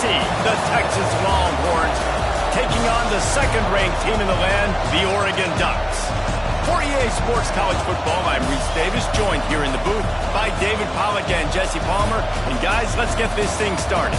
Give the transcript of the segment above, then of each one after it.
seed, the Texas Longhorns, taking on the second-ranked team in the land, the Oregon Ducks. For EA Sports College Football, I'm Reese Davis, joined here in the booth by David Pollack and Jesse Palmer. And guys, let's get this thing started.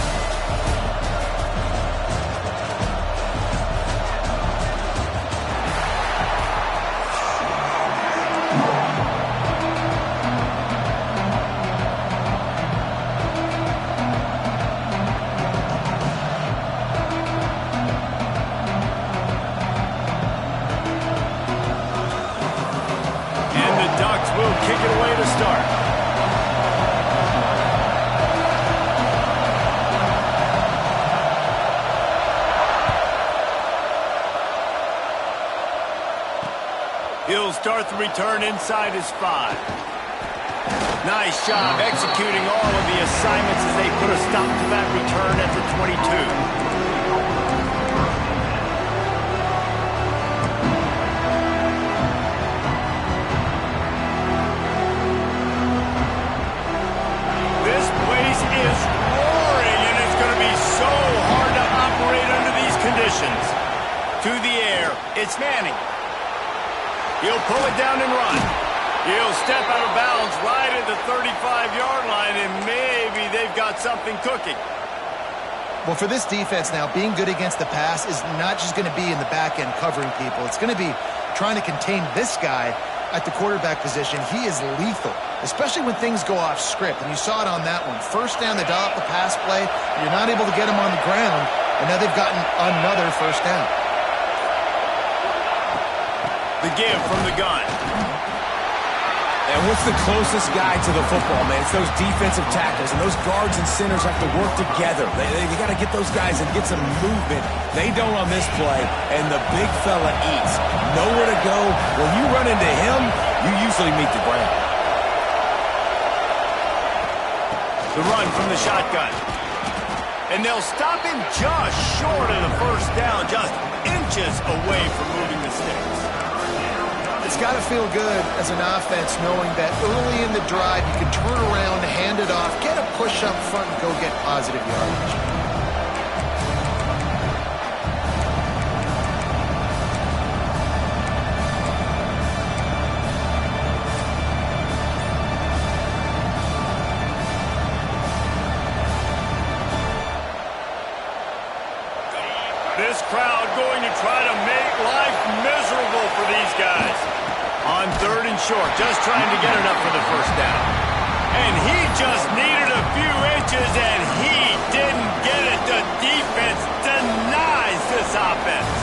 Kick it away to start. He'll start the return inside his 5. Nice job executing all of the assignments as they put a stop to that return at the 22. Is roaring, and it's going to be so hard to operate under these conditions. To the air, it's Manning. He'll pull it down and run. He'll step out of bounds right at the 35-yard line, and maybe they've got something cooking. Well, for this defense now, being good against the pass is not just going to be in the back end covering people. It's going to be trying to contain this guy at the quarterback position. He is lethal, especially when things go off script. And you saw it on that one. First down, they dial up the pass play. You're not able to get him on the ground, and now they've gotten another first down. The give from the gun. And what's the closest guy to the football, man? It's those defensive tackles, and those guards and centers have to work together. They got to get those guys and get some movement. They don't on this play, and the big fella eats. Nowhere to go. When you run into him, you usually meet the ground. The run from the shotgun. And they'll stop him just short of the first down, just inches away from moving the sticks. It's got to feel good as an offense knowing that early in the drive you can turn around, hand it off, get a push up front, and go get positive yardage. This crowd going to try to make life miserable for these guys. On 3rd and short, just trying to get it up for the first down. And he just needed a few inches, and he didn't get it. The defense denies this offense.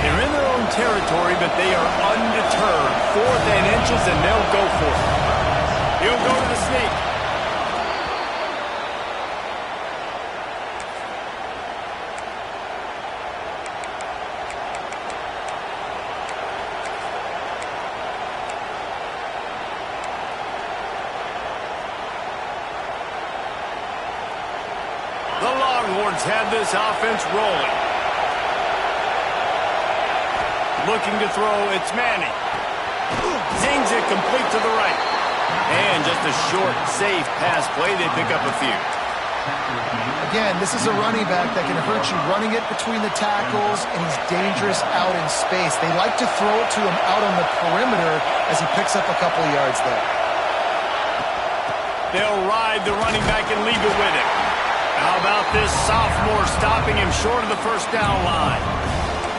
They're in their own territory, but they are undeterred. 4th and inches, and they'll go for it. He'll go to the sneak. The Longhorns have this offense rolling. Looking to throw, it's Manning. Zings it complete to the right. And just a short, safe pass play. They pick up a few. Again, this is a running back that can hurt you running it between the tackles, and he's dangerous out in space. They like to throw it to him out on the perimeter as he picks up a couple of yards there. They'll ride the running back and leave it with him. How about this sophomore stopping him short of the first down line?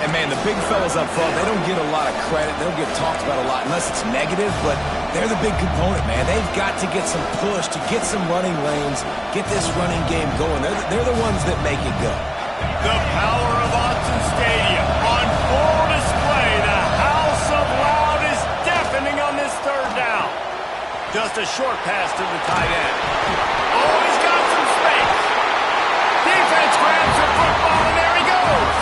And, man, the big fellas up front, they don't get a lot of credit. They don't get talked about a lot unless it's negative, but they're the big component, man. They've got to get some push, to get some running lanes, get this running game going. They're the ones that make it go. The power of Autzen Stadium on full display. The house of loud is deafening on this 3rd down. Just a short pass to the tight end. Oh, he's got some space. Defense grabs the football, and there he goes.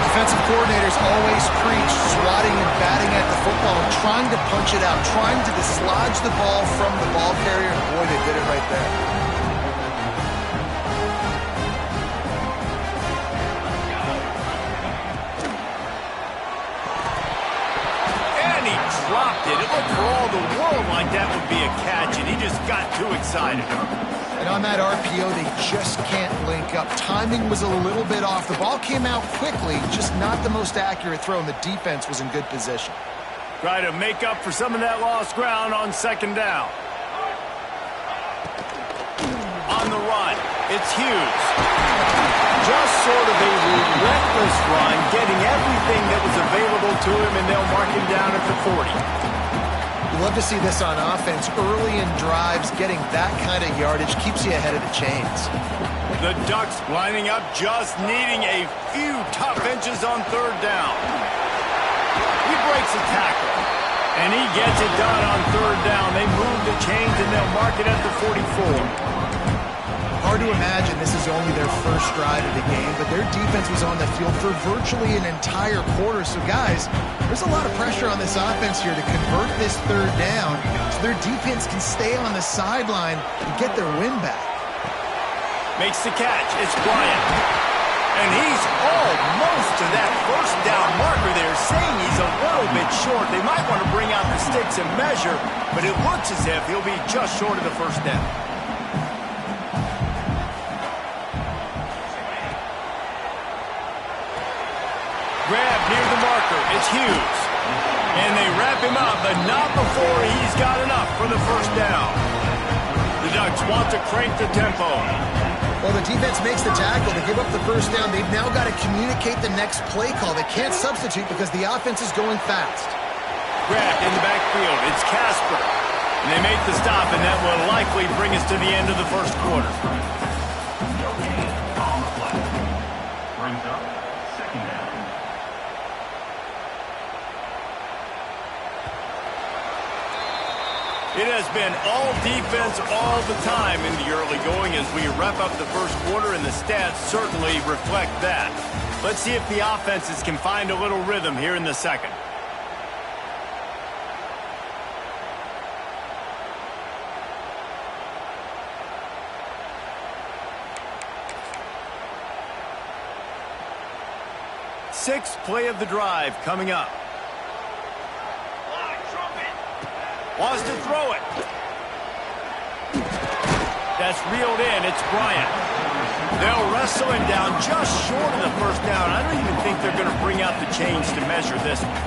Defensive coordinators always preach swatting and batting at the football and trying to punch it out, trying to dislodge the ball from the ball carrier, and boy, they did it right there. And he dropped it. It looked for all the world like that would be a catch, and he just got too excited. And On that RPO, they just can't link up. Timing was a little bit off. The ball came out quickly, just not the most accurate throw, and the defense was in good position. Try to make up for some of that lost ground on second down. On the run, it's Hughes. Just sort of a relentless run, getting everything that was available to him, and they'll mark him down at the 40. You love to see this on offense. Early in drives, getting that kind of yardage keeps you ahead of the chains. The Ducks lining up, just needing a few tough inches on third down. He breaks a tackle, and he gets it done on third down. They move the chains, and they'll mark it at the 44. Hard to imagine this is only their first drive of the game, but their defense was on the field for virtually an entire quarter. So, guys, there's a lot of pressure on this offense here to convert this third down so their defense can stay on the sideline and get their win back. Makes the catch. It's Bryant. And he's almost to that first down marker there, saying he's a little bit short. They might want to bring out the sticks and measure, but it looks as if he'll be just short of the first down. Grab near the marker. It's Hughes. And they wrap him up, but not before he's got enough for the first down. The Ducks want to crank the tempo. Well, the defense makes the tackle. They give up the first down. They've now got to communicate the next play call. They can't substitute because the offense is going fast. Grabbed in the backfield. It's Casper. And they make the stop, and that will likely bring us to the end of the first quarter. It has been all defense all the time in the early going as we wrap up the first quarter, and the stats certainly reflect that. Let's see if the offenses can find a little rhythm here in the second. Sixth play of the drive coming up. Wants to throw it. That's reeled in. It's Bryant. They'll wrestle him down just short of the first down. I don't even think they're going to bring out the chains to measure this one.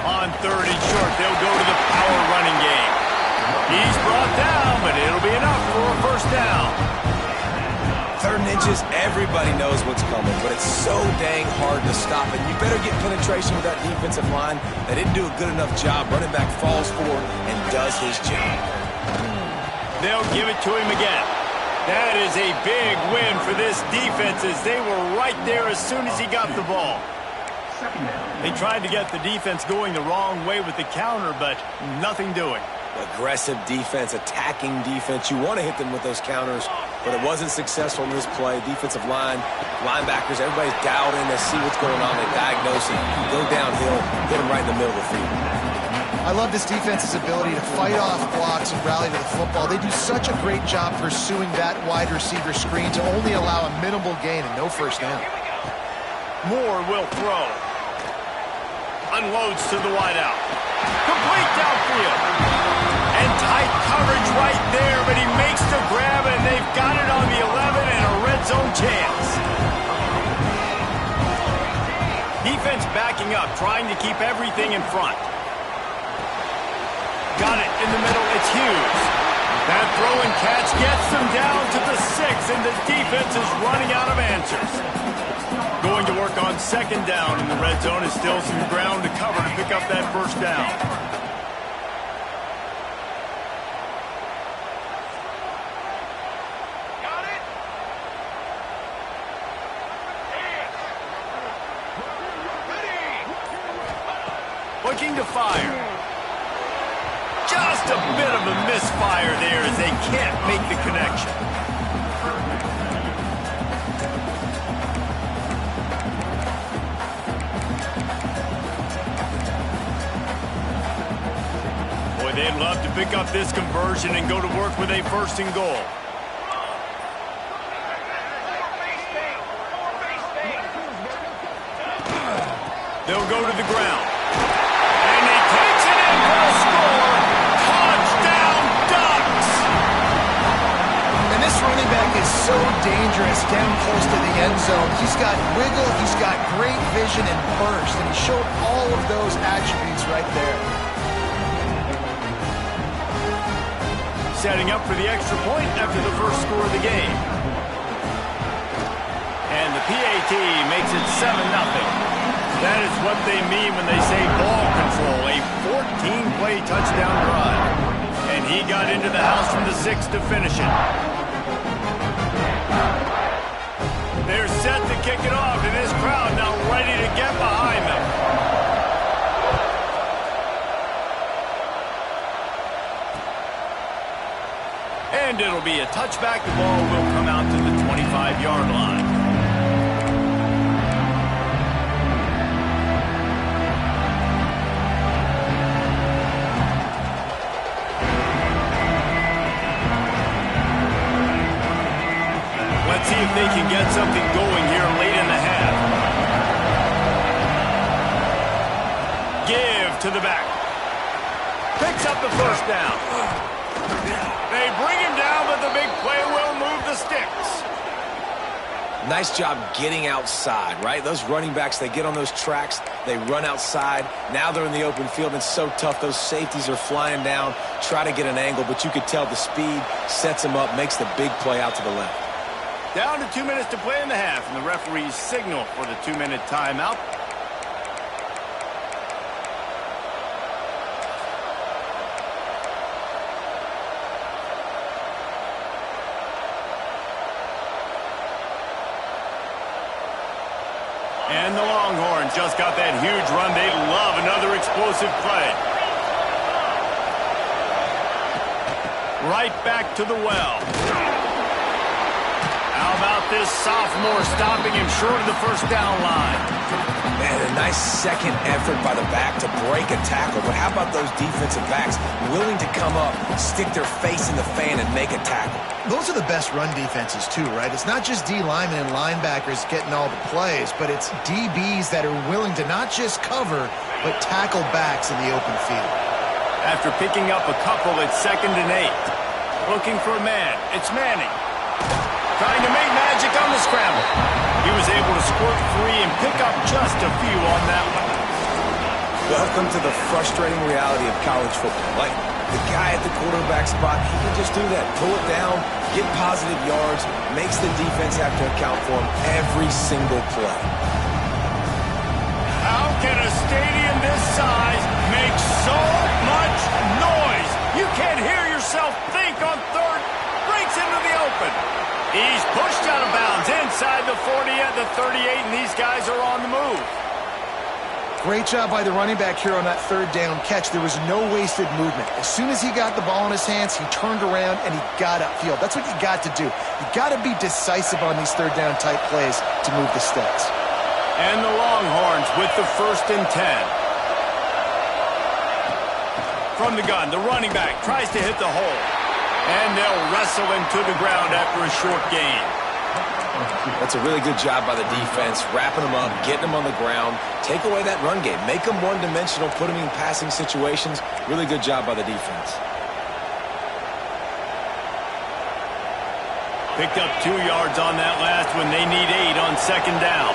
On third and short, they'll go to the power running game. He's brought down, but it'll be enough for a first down. Third and inches, everybody knows what's coming, but it's so dang hard to stop it. You better get penetration with that defensive line. They didn't do a good enough job. Running back falls forward and does his job. They'll give it to him again. That is a big win for this defense as they were right there as soon as he got the ball. They tried to get the defense going the wrong way with the counter, but nothing doing. Aggressive defense, attacking defense. You want to hit them with those counters, but it wasn't successful in this play. Defensive line, linebackers, everybody's dialed in. They see what's going on. They diagnose it. Go downhill, hit them right in the middle of the field. I love this defense's ability to fight off blocks and rally to the football. They do such a great job pursuing that wide receiver screen to only allow a minimal gain and no first down. Moore will throw. Unloads to the wideout. Complete downfield. And tight coverage right there, but he makes the grab, and they've got it on the 11 and a red zone chance. Defense backing up, trying to keep everything in front. Got it in the middle, it's Hughes. That throw and catch gets them down to the 6, and the defense is running out of answers. Going to work on second down, and the red zone is still some ground to cover to pick up that first down. Looking to fire. Just a bit of a misfire there as they can't make the connection. Boy, they'd love to pick up this conversion and go to work with a first and goal. They'll go to the ground. And he takes it in for a score. Touchdown, Ducks! so dangerous down close to the end zone. He's got wiggle, he's got great vision and burst, and he showed all of those attributes right there. Setting up for the extra point after the first score of the game. And the PAT makes it 7-0. That is what they mean when they say ball control, a 14-play touchdown drive. And he got into the house from the 6 to finish it. They're set to kick it off, and this crowd now ready to get behind them. And it'll be a touchback. The ball will come out to the 25-yard line. Let's see if they can get something going here late in the half. Give to the back. Picks up the first down. They bring him down, but the big play will move the sticks. Nice job getting outside, right? Those running backs, they get on those tracks, they run outside. Now they're in the open field, and it's so tough. Those safeties are flying down, try to get an angle, but you could tell the speed sets them up, makes the big play out to the left. Down to 2 minutes to play in the half, and the referees signal for the 2-minute timeout. And the Longhorns just got that huge run. They love another explosive play. Right back to the well. How about this sophomore stopping him short of the first down line? Man, a nice second effort by the back to break a tackle. But how about those defensive backs willing to come up, stick their face in the fan, and make a tackle? Those are the best run defenses, too, right? It's not just D linemen and linebackers getting all the plays, but it's DBs that are willing to not just cover, but tackle backs in the open field. After picking up a couple, it's 2nd and 8. Looking for a man. It's Manning. Trying to make magic on the scramble. He was able to squirt free and pick up just a few on that one. Welcome to the frustrating reality of college football. Like, the guy at the quarterback spot, he can just do that. Pull it down, get positive yards, makes the defense have to account for him every single play. How can a stadium this size make so much noise? You can't hear yourself think on third. Breaks into the open. He's pushed out of bounds inside the 40 at the 38, and these guys are on the move. Great job by the running back here on that third down catch. There was no wasted movement. As soon as he got the ball in his hands, he turned around and he got upfield. That's what you got to do. You got to be decisive on these third down type plays to move the sticks. And the Longhorns with the 1st and 10. From the gun, the running back tries to hit the hole. And they'll wrestle him to the ground after a short gain. That's a really good job by the defense, wrapping them up, getting them on the ground, take away that run game, make them one-dimensional, put them in passing situations. Really good job by the defense. Picked up 2 yards on that last one. They need 8 on 2nd down.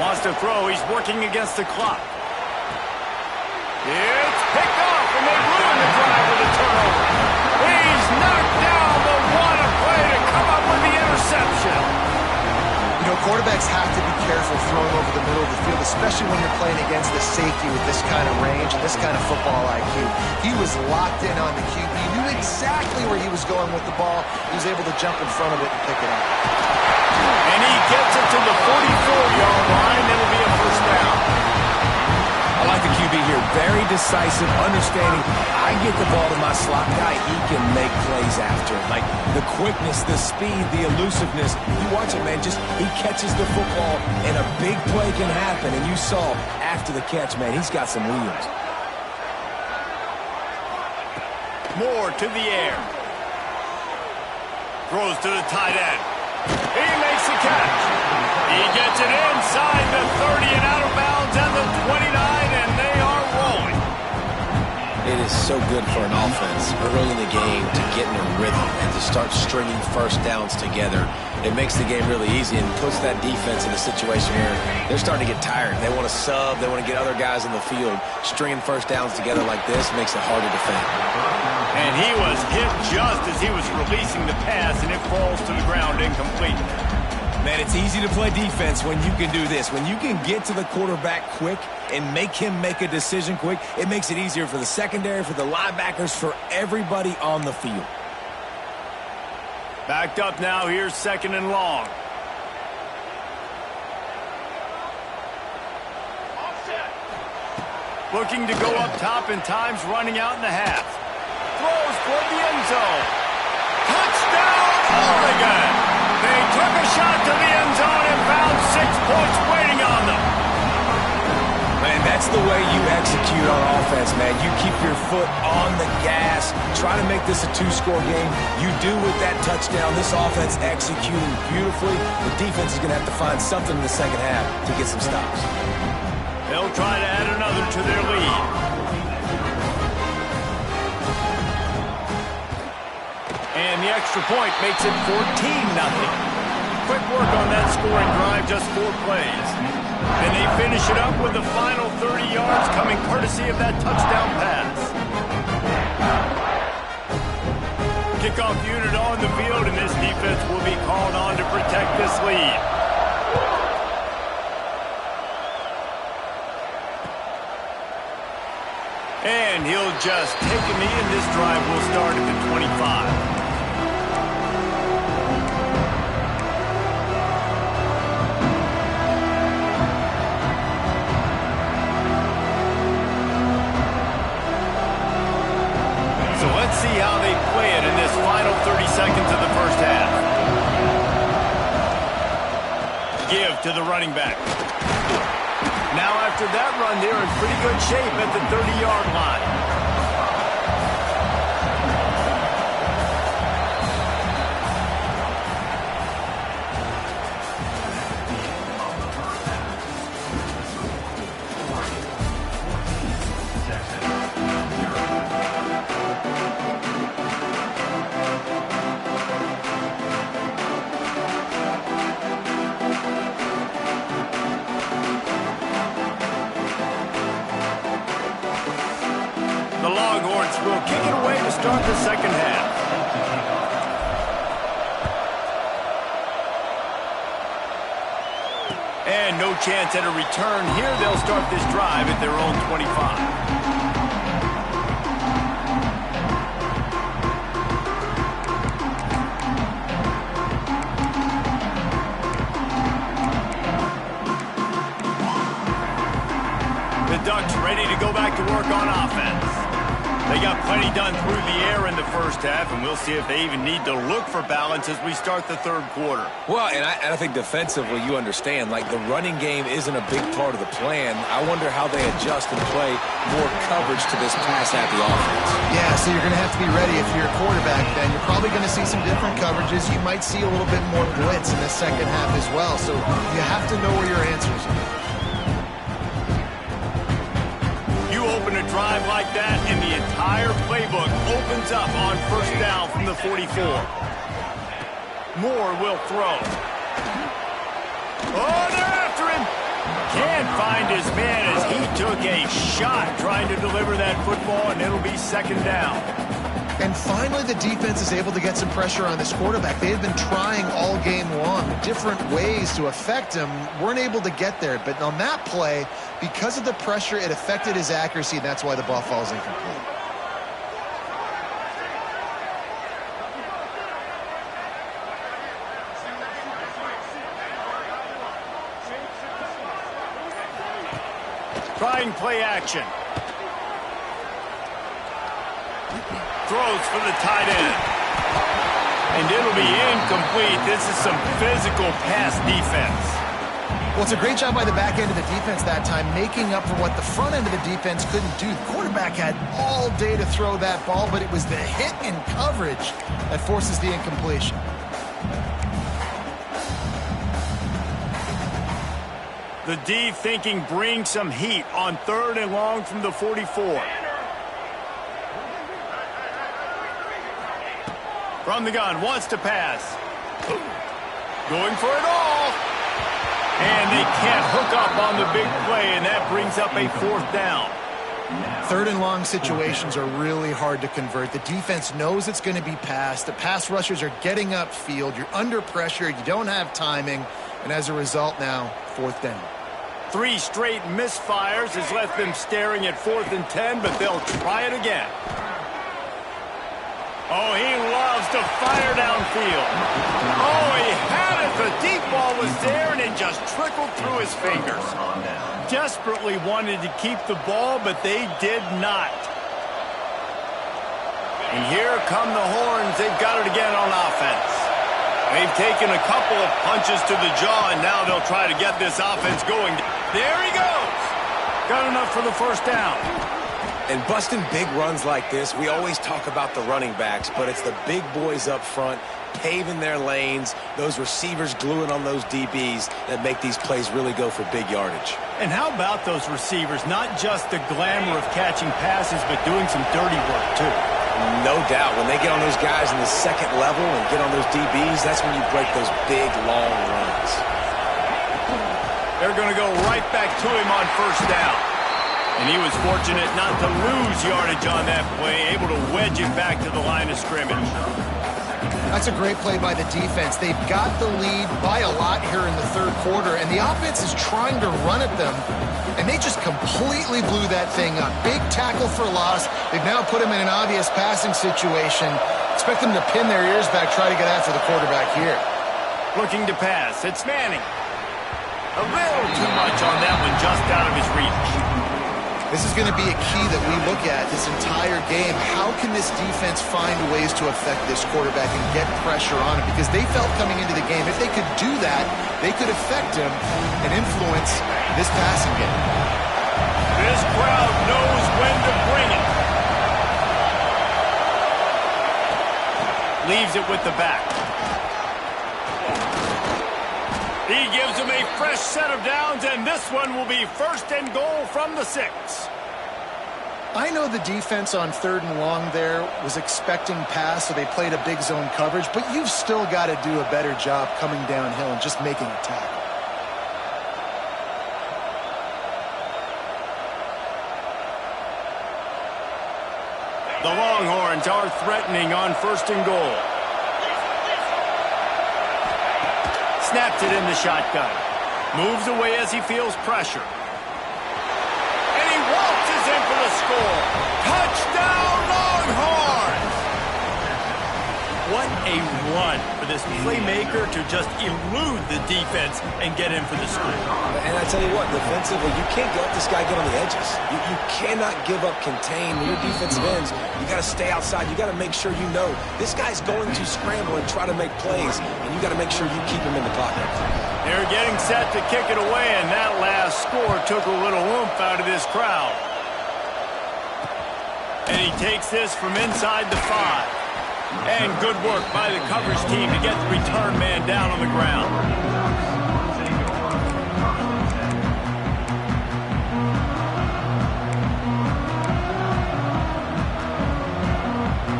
Wants to throw. He's working against the clock. It's picked off, and they ruin the drive with a turnover. He's knocked down, but what a play to come up with the interception. You know, quarterbacks have to be careful throwing over the middle of the field, especially when you're playing against the safety with this kind of range and this kind of football IQ. He was locked in on the QB. He knew exactly where he was going with the ball. He was able to jump in front of it and pick it up. And he gets it to the 44-yard line. It'll be a first down. I like the QB here. Very decisive, understanding. I get the ball to my slot guy. He can make plays after. Like the quickness, the speed, the elusiveness. You watch it, man. Just he catches the football, and a big play can happen. And you saw after the catch, man, he's got some wheels. Moore to the air. Throws to the tight end. He makes the catch. He gets it inside the 30 and out of bounds at the 29, and they are rolling. it is so good for an offense early in the game to get in a rhythm and to start stringing first downs together. It makes the game really easy and puts that defense in a situation where they're starting to get tired. They want to sub. They want to get other guys in the field. Stringing first downs together like this makes it hard to defend. And he was hit just as he was releasing the pass, and it falls to the ground incomplete. Man, it's easy to play defense when you can do this. When you can get to the quarterback quick and make him make a decision quick, it makes it easier for the secondary, for the linebackers, for everybody on the field. Backed up now, here's 2nd and long. Looking to go up top, and time's running out in the half. Throws toward the end zone. Touchdown, Oregon! They took a shot to the end zone and found 6 points waiting on them. Man, that's the way you execute on offense, man. You keep your foot on the gas. Try to make this a 2-score game. You do with that touchdown. This offense executing beautifully. The defense is going to have to find something in the second half to get some stops. They'll try to add another to their lead. And the extra point makes it 14-0. Quick work on that scoring drive, just 4 plays. And they finish it up with the final 30 yards coming courtesy of that touchdown pass. Kickoff unit on the field, and this defense will be called on to protect this lead. And he'll just take a knee, and this drive will start at the 25. Let's see how they play it in this final 30 seconds of the first half. Give to the running back. Now after that run, they're in pretty good shape at the 30-yard line. The Longhorns will kick it away to start the second half. And no chance at a return here. They'll start this drive at their own 25. The Ducks ready to go back to work on offense. They got plenty done through the air in the first half, and we'll see if they even need to look for balance as we start the third quarter. Well, and I think defensively, you understand, like the running game isn't a big part of the plan. I wonder how they adjust and play more coverage to this pass-happy offense. Yeah, so you're going to have to be ready if you're a quarterback then. You're probably going to see some different coverages. You might see a little bit more blitz in the second half as well, so you have to know where your answers are. Open a drive like that, and the entire playbook opens up on first down from the 44. Moore will throw. Oh, they're after him. Can't find his man as he took a shot trying to deliver that football, and it'll be second down. And finally, the defense is able to get some pressure on this quarterback. They had been trying all game long different ways to affect him, weren't able to get there. But on that play, because of the pressure, it affected his accuracy, and that's why the ball falls incomplete. Trying play action. Throws for the tight end. And it'll be incomplete. This is some physical pass defense. Well, it's a great job by the back end of the defense that time, making up for what the front end of the defense couldn't do. The quarterback had all day to throw that ball, but it was the hit in coverage that forces the incompletion. The D thinking bring some heat on 3rd and long from the 44. From the gun, wants to pass. Going for it all. And they can't hook up on the big play, and that brings up a 4th down. 3rd and long situations are really hard to convert. The defense knows it's going to be passed. The pass rushers are getting upfield. You're under pressure. You don't have timing. And as a result now, 4th down. 3 straight misfires has left them staring at 4th and 10, but they'll try it again. Oh, he loves to fire downfield. Oh, he had it. The deep ball was there, and it just trickled through his fingers. Desperately wanted to keep the ball, but they did not. And here come the Horns. They've got it again on offense. They've taken a couple of punches to the jaw, and now they'll try to get this offense going. There he goes. Got enough for the 1st down. And busting big runs like this, we always talk about the running backs, but it's the big boys up front paving their lanes, those receivers gluing on those DBs that make these plays really go for big yardage. And how about those receivers? Not just the glamour of catching passes, but doing some dirty work, too. No doubt. When they get on those guys in the 2nd level and get on those DBs, that's when you break those big, long runs. They're going to go right back to him on 1st down. And he was fortunate not to lose yardage on that play, able to wedge it back to the line of scrimmage. That's a great play by the defense. They've got the lead by a lot here in the 3rd quarter, and the offense is trying to run at them, and they just completely blew that thing up. Big tackle for loss. They've now put him in an obvious passing situation. Expect them to pin their ears back, try to get after the quarterback here. Looking to pass. It's Manning. A little too much on that one, just out of his reach. This is going to be a key that we look at this entire game. How can this defense find ways to affect this quarterback and get pressure on him? Because they felt coming into the game, if they could do that, they could affect him and influence this passing game. This crowd knows when to bring it. Leaves it with the back. He gives him a fresh set of downs, and this one will be 1st and goal from the 6. I know the defense on 3rd and long there was expecting pass, so they played a big zone coverage, but you've still got to do a better job coming downhill and just making a tackle. The Longhorns are threatening on 1st and goal. Snaps it in the shotgun. Moves away as he feels pressure. And he waltzes in for the score. Touchdown, Longhorns! What a run for this playmaker to just elude the defense and get in for the score. And I tell you what, defensively, you can't let this guy get on the edges. You cannot give up contain when you're defensive ends. You got to stay outside. You got to make sure you know this guy's going to scramble and try to make plays, and you got to make sure you keep him in the pocket. They're getting set to kick it away, and that last score took a little oomph out of this crowd. And he takes this from inside the 5. And good work by the coverage team to get the return man down on the ground.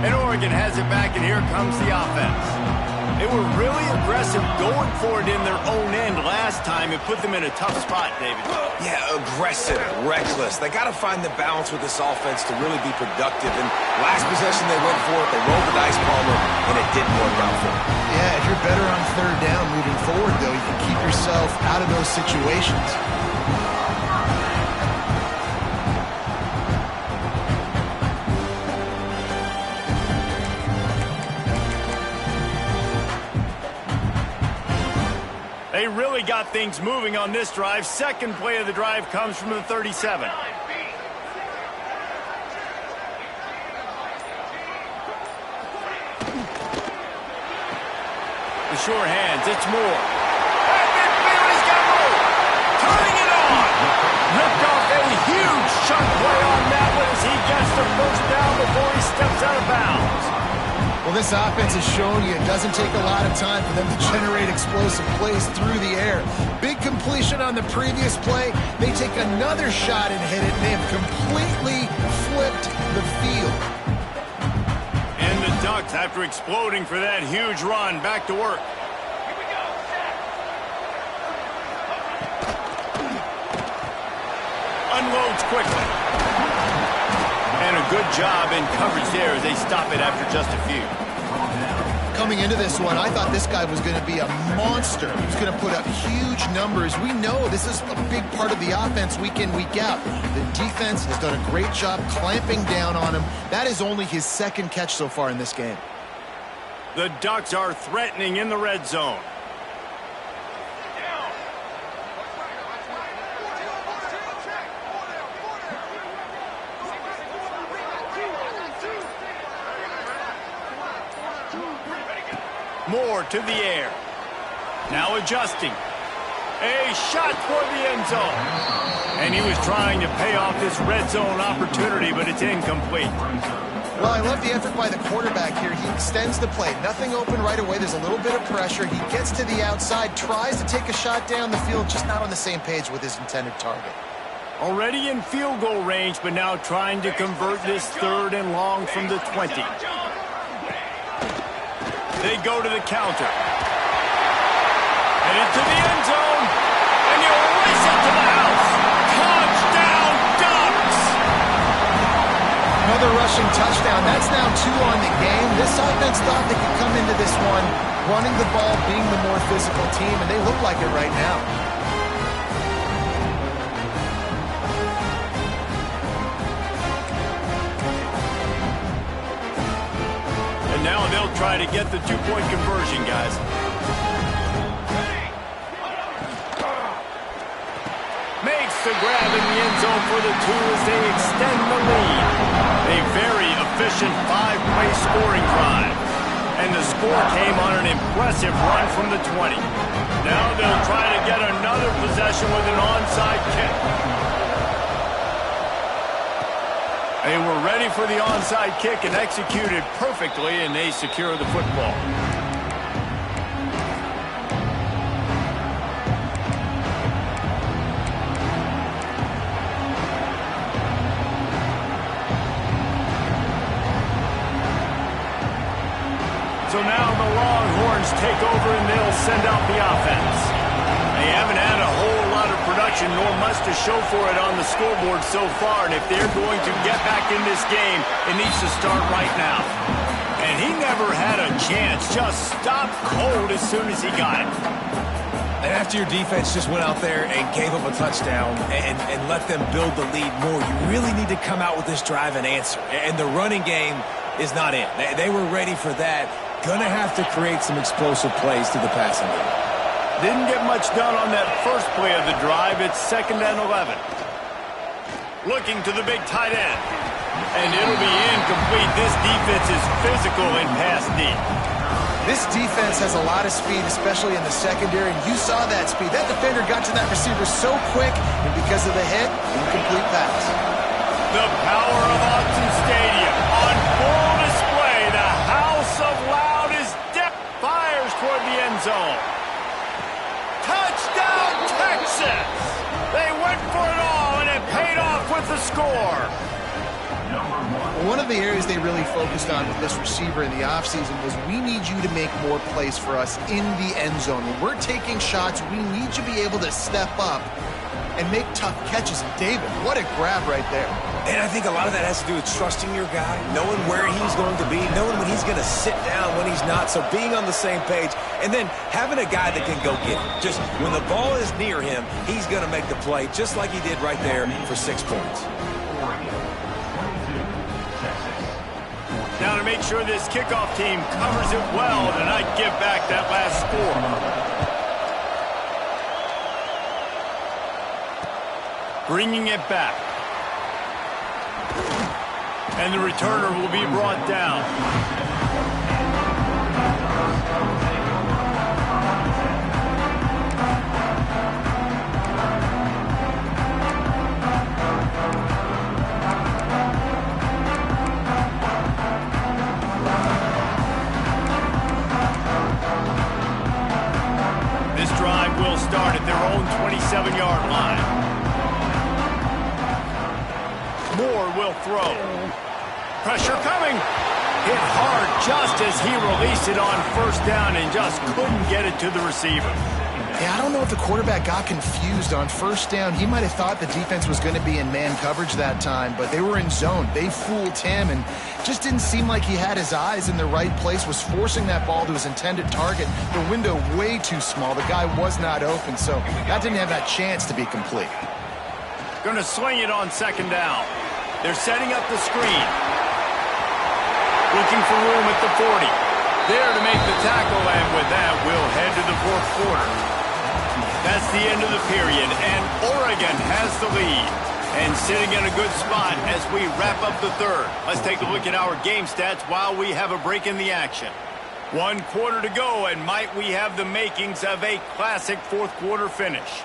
And Oregon has it back, and here comes the offense. They were really aggressive going for it in their own end last time. It put them in a tough spot, David. Yeah, aggressive, reckless. They got to find the balance with this offense to really be productive. And last possession they went for it, they rolled the dice, Palmer, and it didn't work out for them. Yeah, if you're better on 3rd down moving forward, though, you can keep yourself out of those situations. They really got things moving on this drive. Second play of the drive comes from the 37. The sure hands, it's Moore. And McFeely's got room. Turning it on. Ripped off a huge chunk play on that one as he gets the 1st down before he steps out of bounds. Well, this offense has shown you it doesn't take a lot of time for them to generate explosive plays through the air. Big completion on the previous play. They take another shot and hit it, and they have completely flipped the field. And the Ducks Ducks, after exploding for that huge run, back to work. Unloads quickly. And a good job in coverage there as they stop it after just a few. Coming into this one, I thought this guy was going to be a monster. He was going to put up huge numbers. We know this is a big part of the offense week in, week out. The defense has done a great job clamping down on him. That is only his second catch so far in this game. The Ducks are threatening in the red zone. Moore to the air. Now adjusting. A shot toward the end zone. And he was trying to pay off this red zone opportunity, but it's incomplete. Well, I love the effort by the quarterback here. He extends the play. Nothing open right away. There's a little bit of pressure. He gets to the outside, tries to take a shot down the field, just not on the same page with his intended target. Already in field goal range, but now trying to convert this 3rd and long from the 20. They go to the counter. And into the end zone. And he'll race it to the house. Touchdown, Ducks! Another rushing touchdown. That's now 2 on the game. This offense thought they could come into this one running the ball, being the more physical team, and they look like it right now. Now they'll try to get the 2-point conversion, guys. Makes the grab in the end zone for the 2 as they extend the lead. A very efficient 5-play scoring drive. And the score came on an impressive run from the 20. Now they'll try to get another possession with an onside kick. They were ready for the onside kick and executed perfectly, and they secure the football. So now the Longhorns take over, and they'll send out the offense. They haven't had a whole lot of production, nor much to show for it on the scoreboard so far. And if they're going to get back in this game, it needs to start right now. And he never had a chance. Just stopped cold as soon as he got it. And after your defense just went out there and gave up a touchdown and let them build the lead more, you really need to come out with this drive and answer. And the running game is not in. They were ready for that. Gonna have to create some explosive plays to the passing game. Didn't get much done on that first play of the drive. It's 2nd and 11. Looking to the big tight end. And it'll be incomplete. This defense is physical in pass deep. This defense has a lot of speed, especially in the secondary, and you saw that speed. That defender got to that receiver so quick, and because of the hit, incomplete pass. The power of Autzen Stadium on full display. The house of loud is death fires toward the end zone. Touchdown, Texas! They went for it all, and it paid off with the score. One of the areas they really focused on with this receiver in the offseason was we need you to make more plays for us in the end zone. When we're taking shots, we need you to be able to step up and make tough catches. And David, what a grab right there. And I think a lot of that has to do with trusting your guy, knowing where he's going to be, knowing when he's going to sit down, when he's not. So being on the same page, and then having a guy that can go get it. Just when the ball is near him, he's going to make the play, just like he did right there for 6 points. Now to make sure this kickoff team covers it well and not give back that last score. Bringing it back. And the returner will be brought down. This drive will start at their own 27-yard line. Moore will throw. Pressure coming. Hit hard just as he released it on first down and just couldn't get it to the receiver. Yeah, I don't know if the quarterback got confused on first down. He might have thought the defense was going to be in man coverage that time, but they were in zone. They fooled him and just didn't seem like he had his eyes in the right place, was forcing that ball to his intended target. The window way too small. The guy was not open, so that didn't have that chance to be complete. Going to swing it on second down. They're setting up the screen. Looking for room at the 40. There to make the tackle, and with that, we'll head to the fourth quarter. That's the end of the period, and Oregon has the lead. And sitting in a good spot as we wrap up the third. Let's take a look at our game stats while we have a break in the action. 1 quarter to go, and might we have the makings of a classic fourth quarter finish.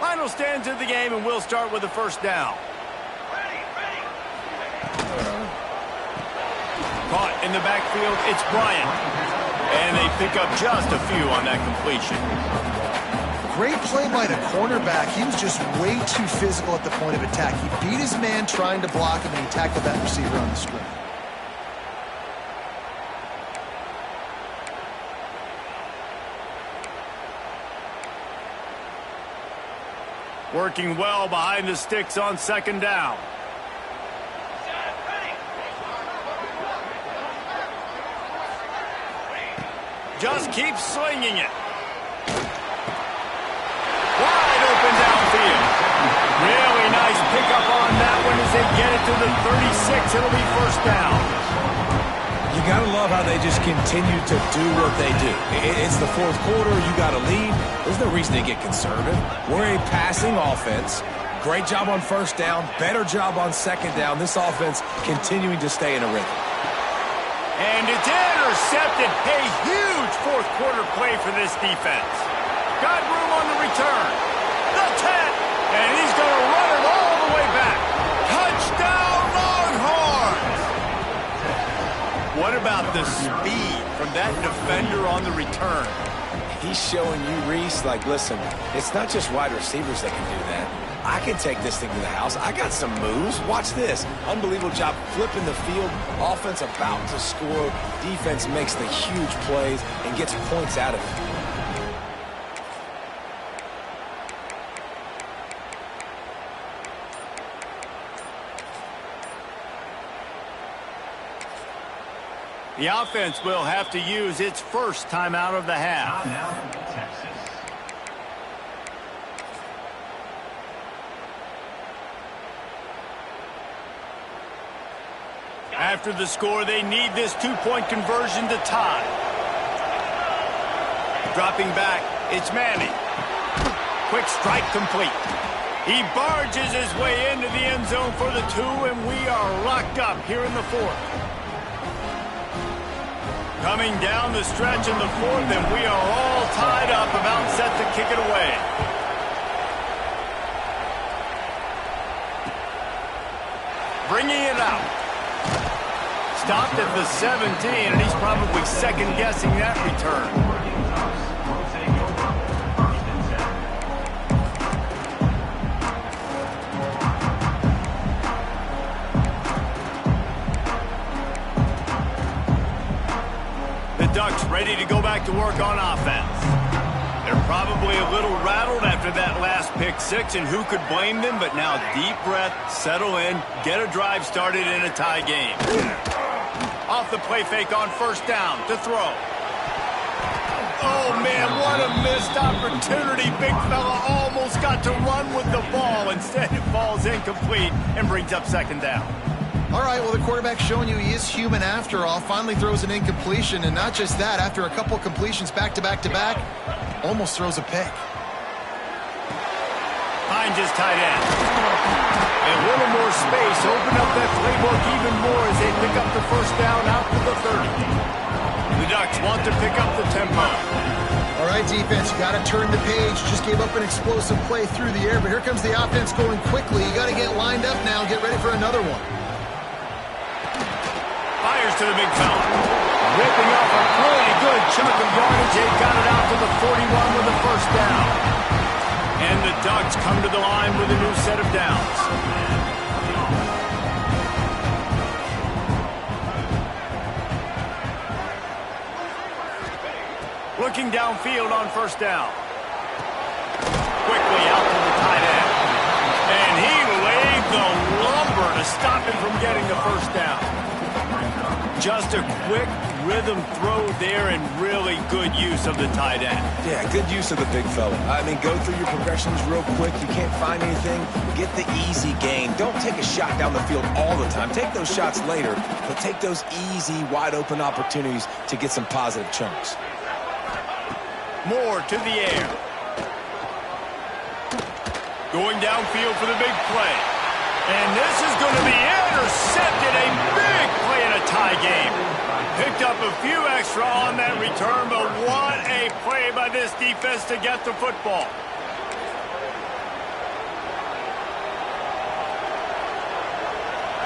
Final stands of the game, and we'll start with the first down. Caught in the backfield, it's Bryant. And they pick up just a few on that completion. Great play by the cornerback. He was just way too physical at the point of attack. He beat his man trying to block him, and he tackled that receiver on the screen. Working well behind the sticks on second down. Just keeps slinging it. Wide open downfield. Really nice pickup on that one as they get it to the 36. It'll be first down. You got to love how they just continue to do what they do. It's the fourth quarter. You got to lead. There's no reason to get conservative. We're a passing offense. Great job on first down. Better job on second down. This offense continuing to stay in a rhythm. And it's intercepted. A huge fourth quarter play for this defense. Got room on the return. The 10. And he's going to run it all the way back. Touchdown, Longhorns! What about the speed from that defender on the return? He's showing you, Reese, like, listen, it's not just wide receivers that can do that. I can take this thing to the house. I got some moves. Watch this. Unbelievable job flipping the field. Offense about to score. Defense makes the huge plays and gets points out of it. The offense will have to use its first timeout of the half. After the score, they need this two-point conversion to tie. Dropping back, it's Manning. Quick strike complete. He barges his way into the end zone for the 2, and we are locked up here in the fourth. Coming down the stretch in the fourth, and we are all tied up, about set to kick it away. Bringing it out. Stopped at the 17, and he's probably second-guessing that return. The Ducks ready to go back to work on offense. They're probably a little rattled after that last pick six, and who could blame them? But now deep breath, settle in, get a drive started in a tie game. Off the play fake on first down to throw. Oh, man, what a missed opportunity. Big fella almost got to run with the ball. Instead, it falls incomplete and brings up second down. All right, well, the quarterback's showing you he is human after all. Finally throws an incompletion, and not just that, after a couple completions back-to-back-to-back, almost throws a pick. Finds his tight end. A little more space, open up that playbook even more as they pick up the first down out to the 30. The Ducks want to pick up the tempo. All right, defense, you got to turn the page. Just gave up an explosive play through the air, but here comes the offense going quickly. You got to get lined up now and get ready for another one. Fires to the big fella. Ripping off a really good chunk of yardage. They got it out to the 41 with the first down. And the Ducks come to the line with a new set of downs. Looking downfield on first down. Quickly out to the tight end. And he laid the lumber to stop him from getting the first down. Just a quick rhythm throw there and really good use of the tight end. Yeah, good use of the big fella. I mean, go through your progressions real quick. You can't find anything, get the easy gain. Don't take a shot down the field all the time. Take those shots later, but take those easy, wide-open opportunities to get some positive chunks. More to the air. Going downfield for the big play. And this is going to be intercepted. A big play in a tie game. Picked up a few extra on that return, but what a play by this defense to get the football.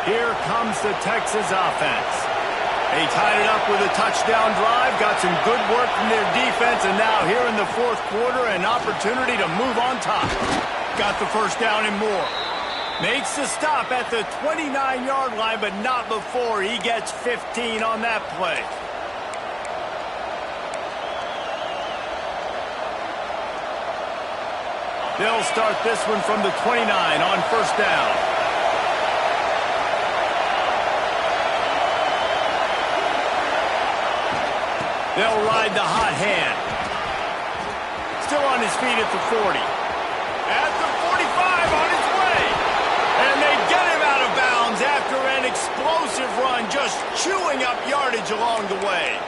Here comes the Texas offense. They tied it up with a touchdown drive, got some good work from their defense, and now here in the fourth quarter, an opportunity to move on top. Got the first down and more. Makes the stop at the 29-yard line, but not before he gets 15 on that play. They'll start this one from the 29 on first down. They'll ride the hot hand. Still on his feet at the 40. At the 45 on his way. And they get him out of bounds after an explosive run, just chewing up yardage along the way.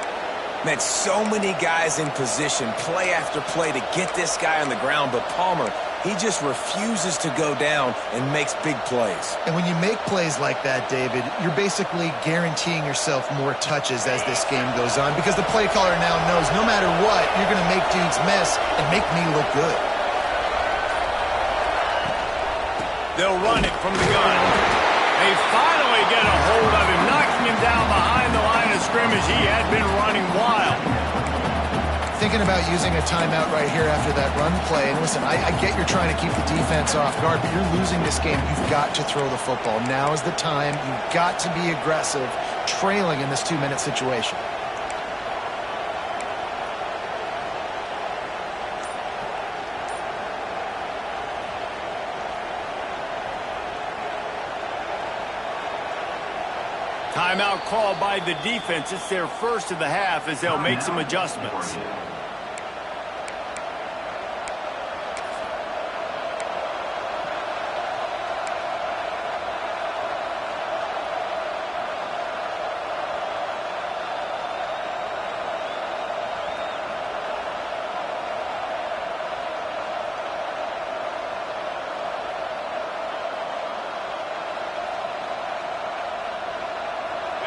Man, so many guys in position, play after play to get this guy on the ground, but Palmer, he just refuses to go down and makes big plays. And when you make plays like that, David, you're basically guaranteeing yourself more touches as this game goes on, because the play caller now knows no matter what, you're going to make dudes miss and make me look good. They'll run it from the gun. They finally get a hold of him, knocking him down behind the line of scrimmage. He had been running wild. Thinking about using a timeout right here after that run play. And listen, I get you're trying to keep the defense off guard, but you're losing this game. You've got to throw the football. Now is the time. You've got to be aggressive, trailing in this 2-minute situation. Timeout called by the defense. It's their first of the half as they'll make some adjustments.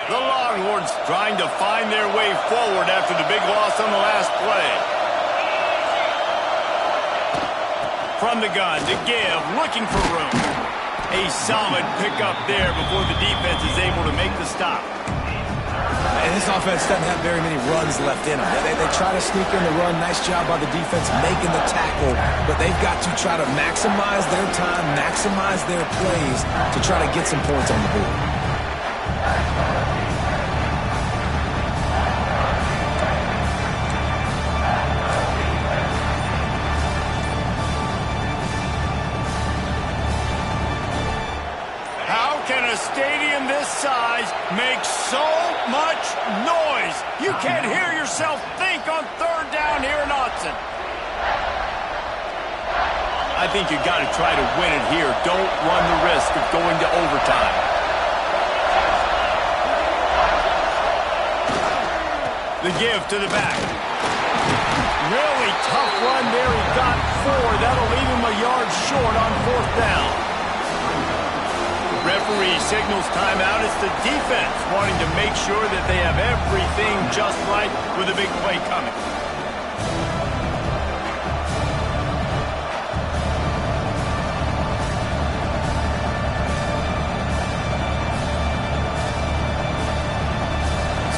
The Longhorns trying to find their way forward after the big loss on the last play. From the gun to give, looking for room. A solid pickup there before the defense is able to make the stop. And this offense doesn't have very many runs left in them. They try to sneak in the run. Nice job by the defense making the tackle. But they've got to try to maximize their time, maximize their plays to try to get some points on the board. Stadium this size makes so much noise. You can't hear yourself think on third down here in Autzen. I think you got to try to win it here. Don't run the risk of going to overtime. The give to the back. Really tough run there. He got 4. That'll leave him a yard short on fourth down. Referee signals timeout. It's the defense wanting to make sure that they have everything just right with a big play coming.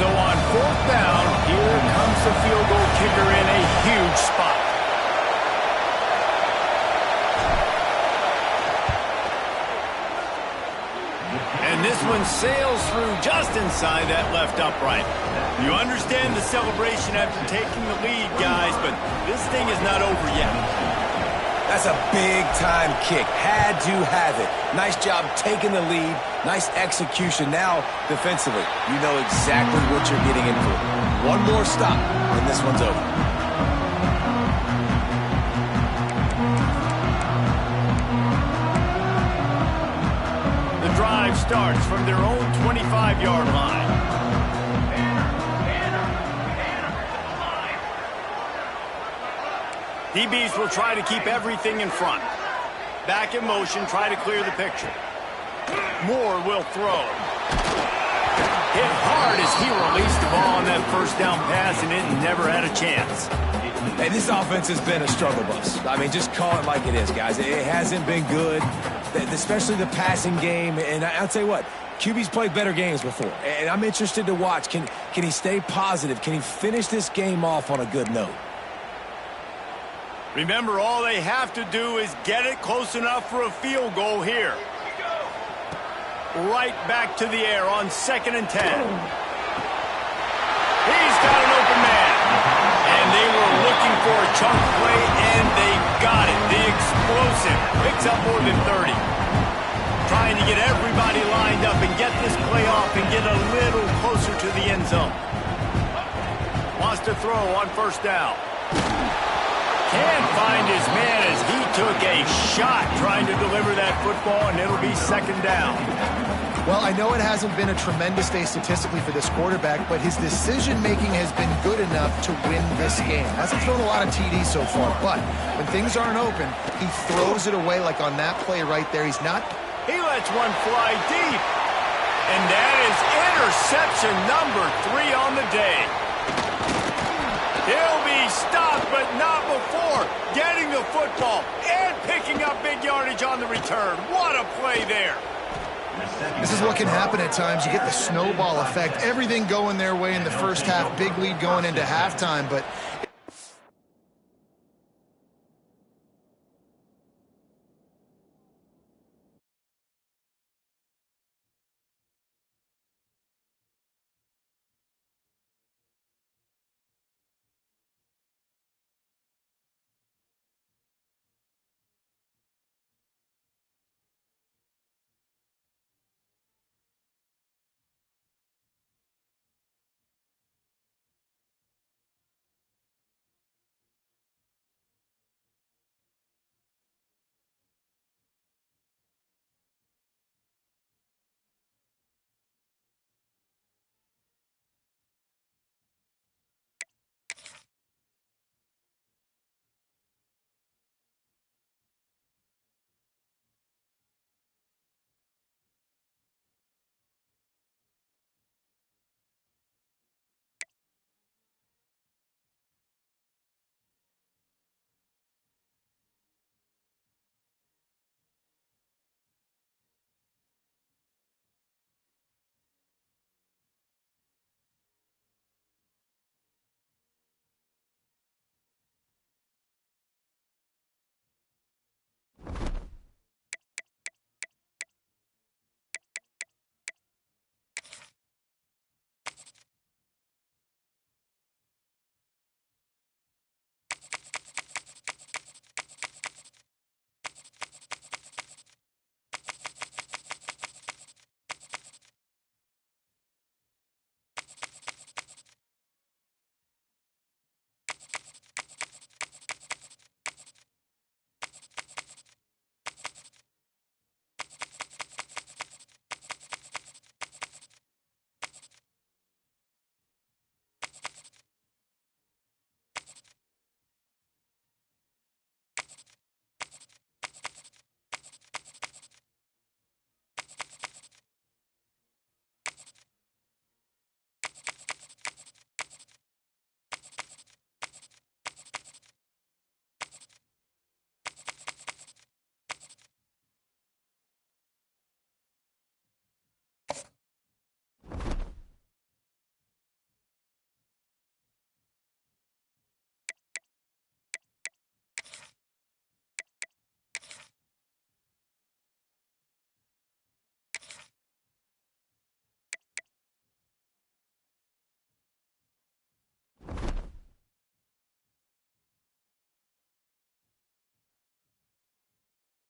So on fourth down, here comes the field goal kicker in a huge spot. And this this one sails through just inside that left upright. You understand the celebration after taking the lead, guys, but this thing is not over yet. That's a big-time kick. Had to have it. Nice job taking the lead. Nice execution. Now, defensively, you know exactly what you're getting in for. One more stop, and this one's over. The drive starts from their own 25-yard line. DBs will try to keep everything in front. Back in motion, try to clear the picture. Moore will throw. Hit hard as he released the ball on that first down pass, and it never had a chance. Hey, this offense has been a struggle bus. I mean, just call it like it is, guys. It hasn't been good, especially the passing game. And I'll tell you what, QB's played better games before, and I'm interested to watch. Can he stay positive? Can he finish this game off on a good note? Remember, all they have to do is get it close enough for a field goal here. Right back to the air on 2nd and 10. He's got an open man. And they were looking for a chunk play, and they got it. The explosive picks up more than 30. Trying to get everybody lined up and get this play off and get a little closer to the end zone. Wants to throw on 1st down. Can't find his man as he took a shot trying to deliver that football, and it'll be 2nd down. Well, I know it hasn't been a tremendous day statistically for this quarterback, but his decision-making has been good enough to win this game. Hasn't thrown a lot of TDs so far, but when things aren't open, he throws it away like on that play right there. He lets one fly deep. And that is interception number 3 on the day. He'll be stopped, but not before getting the football and picking up big yardage on the return. What a play there. This is what can happen at times. You get the snowball effect. Everything going their way in the first half. Big lead going into halftime, but